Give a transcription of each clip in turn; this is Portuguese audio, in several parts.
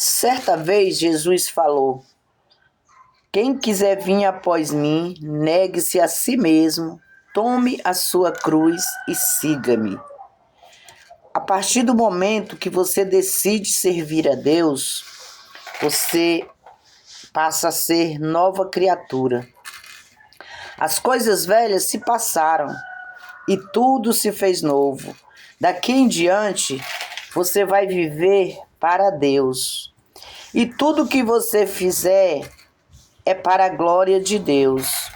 Certa vez Jesus falou: quem quiser vir após mim, negue-se a si mesmo, tome a sua cruz e siga-me. A partir do momento que você decide servir a Deus, você passa a ser nova criatura. As coisas velhas se passaram e tudo se fez novo. Daqui em diante, você vai viver para Deus. E tudo que você fizer é para a glória de Deus.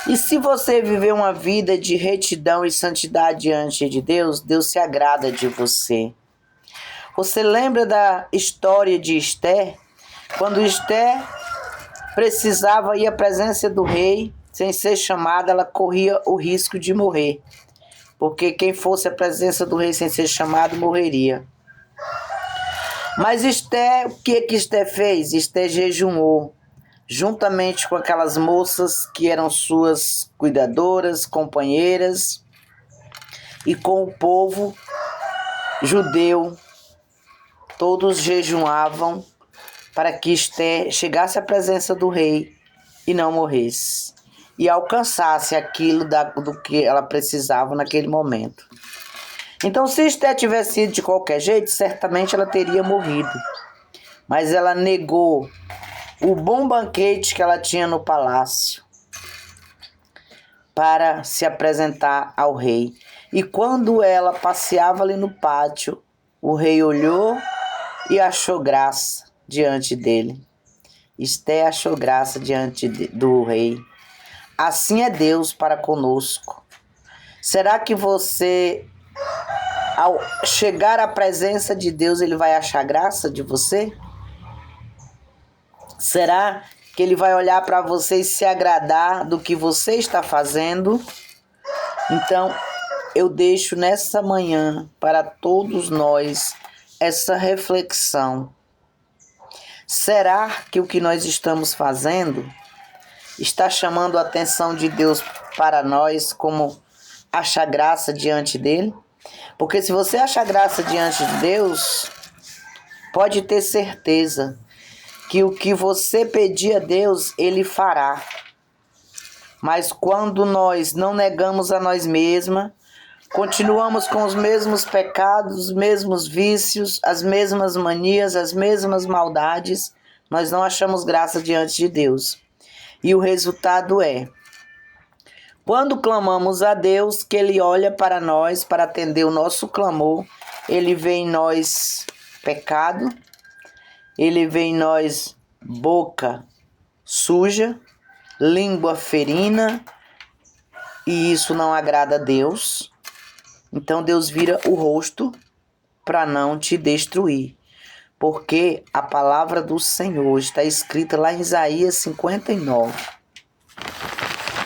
E se você viver uma vida de retidão e santidade diante de Deus, Deus se agrada de você. Você lembra da história de Esther? Quando Esther precisava ir à presença do rei, sem ser chamada, ela corria o risco de morrer. Porque quem fosse à presença do rei sem ser chamado, morreria. Mas Esther, o que Esther fez? Esther jejuou, juntamente com aquelas moças que eram suas cuidadoras, companheiras, e com o povo judeu. Todos jejuavam para que Esther chegasse à presença do rei e não morresse, e alcançasse aquilo do que ela precisava naquele momento. Então, se Esther tivesse ido de qualquer jeito, certamente ela teria morrido. Mas ela negou o bom banquete que ela tinha no palácio para se apresentar ao rei. E quando ela passeava ali no pátio, o rei olhou e achou graça diante dele. Esther achou graça diante do rei. Assim é Deus para conosco. Será que você, ao chegar à presença de Deus, ele vai achar graça de você? Será que ele vai olhar para você e se agradar do que você está fazendo? Então, eu deixo nessa manhã para todos nós essa reflexão. Será que o que nós estamos fazendo está chamando a atenção de Deus para nós, como achar graça diante dele? Porque se você achar graça diante de Deus, pode ter certeza que o que você pedir a Deus, ele fará. Mas quando nós não negamos a nós mesmos, continuamos com os mesmos pecados, os mesmos vícios, as mesmas manias, as mesmas maldades, nós não achamos graça diante de Deus. E o resultado é, quando clamamos a Deus, que Ele olha para nós, para atender o nosso clamor, Ele vê em nós pecado, Ele vê em nós boca suja, língua ferina, e isso não agrada a Deus. Então Deus vira o rosto para não te destruir. Porque a palavra do Senhor está escrita lá em Isaías 59.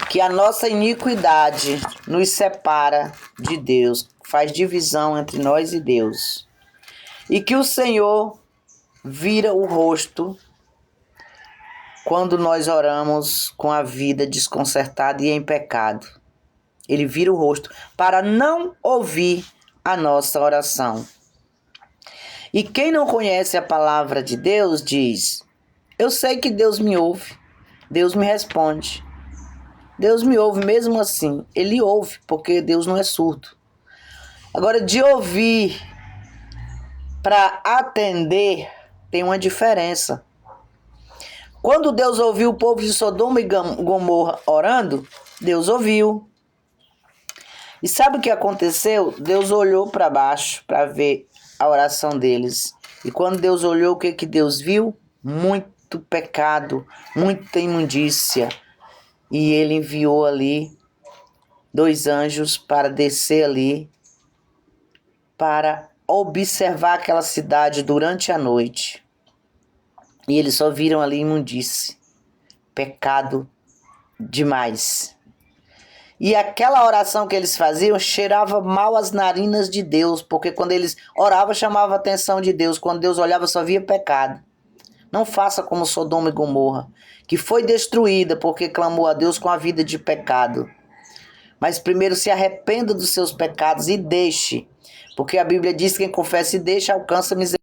Que a nossa iniquidade nos separa de Deus, faz divisão entre nós e Deus. E que o Senhor vira o rosto quando nós oramos com a vida desconcertada e em pecado. Ele vira o rosto para não ouvir a nossa oração. E quem não conhece a palavra de Deus diz: eu sei que Deus me ouve, Deus me responde. Deus me ouve mesmo assim. Ele ouve, porque Deus não é surdo. Agora, de ouvir para atender, tem uma diferença. Quando Deus ouviu o povo de Sodoma e Gomorra orando, Deus ouviu. E sabe o que aconteceu? Deus olhou para baixo para ver a oração deles. E quando Deus olhou, o que Deus viu? Muito pecado, muita imundícia. E ele enviou ali 2 anjos para descer ali, para observar aquela cidade durante a noite. E eles só viram ali imundície, pecado demais. E aquela oração que eles faziam cheirava mal as narinas de Deus, porque quando eles oravam chamava a atenção de Deus, quando Deus olhava só via pecado. Não faça como Sodoma e Gomorra, que foi destruída porque clamou a Deus com a vida de pecado. Mas primeiro se arrependa dos seus pecados e deixe, porque a Bíblia diz que quem confessa e deixa alcança misericórdia.